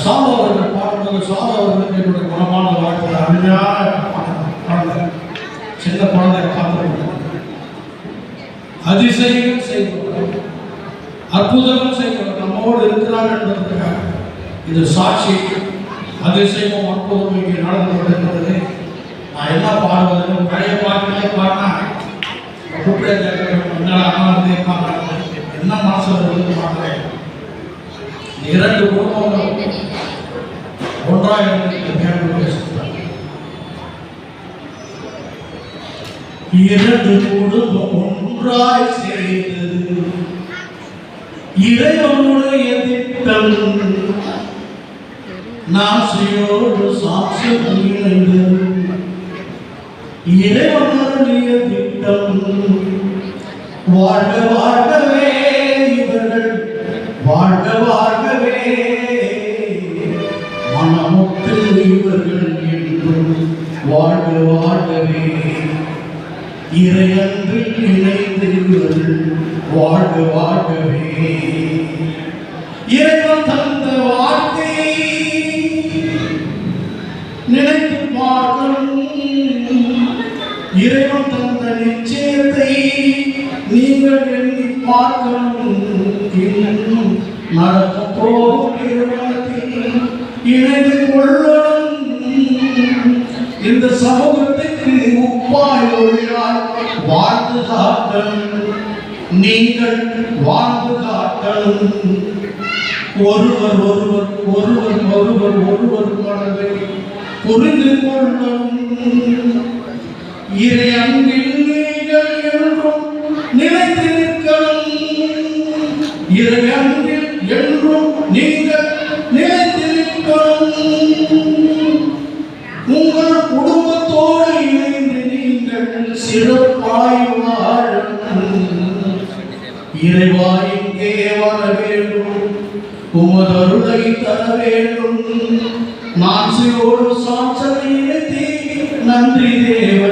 சாவு அவர்கள் பாடும்போது சாவு அவர்களுக்கு என்னுடைய குணமான வாழ்க்கை அருமையான சின்ன குழந்தை காத்திருக்கிறது. அதிசயம் செய்வார், அற்புதமும் செய்வார், நம்மோடு இருக்கிறார் என்பதற்காக இது சாட்சி. அதிசயமும் அற்புதமும் இங்கே நடந்து கொண்டிருக்கிறது. நான் என்ன பாடுவதுன்னு பழைய பாட்டுகளே பாடினா என்ன மனசு வருது பார்க்கிறேன். இரண்டு குடும்பங்கள் ஒன்றாக இரண்டு குடும்பம் ஒன்றாய் சேர்ந்தது இறைவனுடைய திட்டம். நாசியோடு சாட்சியம் இணைந்தது இறைவனுடைய திட்டம். வாழ்க வாழ்கவே இவர்கள் வாழ்க வாழ்கவே மனமுற்று இவர்கள் என்றும் வாழ்க வாழ்கவே இறையன்பில் இணைந்து இவர்கள் வாழ்க வாழ்கவே. இறைவன் தந்த வார்த்தை நினைத்து பார்க்கணும். இறைவன் தந்த நிச்சயத்தை நீங்கள் எண்ணி பார்க்கணும். இன்னும் நடக்க போகும் நிறுவனத்தில் இணைந்து கொள்ளணும். இந்த சமூகத்துக்கு உப்பாய் ஒளியாய் வாழ்ந்து காட்டணும். நீங்கள் வாழ்ந்து காட்டணும். ஒருவர் ஒருவர் ஒருவர் ஒருவர் ஒருவர் மனதை புரிந்து கொள்ளணும். இறை அன்பில் நீங்கள் என்றும் நிலைத்து நிற்கணும். இறை அன்பில் என்றும் நீங்கள் நிலைத்து நிற்கணும். உங்கள் குடும்பத்தோடு இணைந்து நீங்கள் சிறப்பாய் வாழணும். இறைவா இங்கே வர வேண்டும், உமது அருளை தர வேண்டும். நான் சிரோடு சாட்சத்தை நன்றி தேவ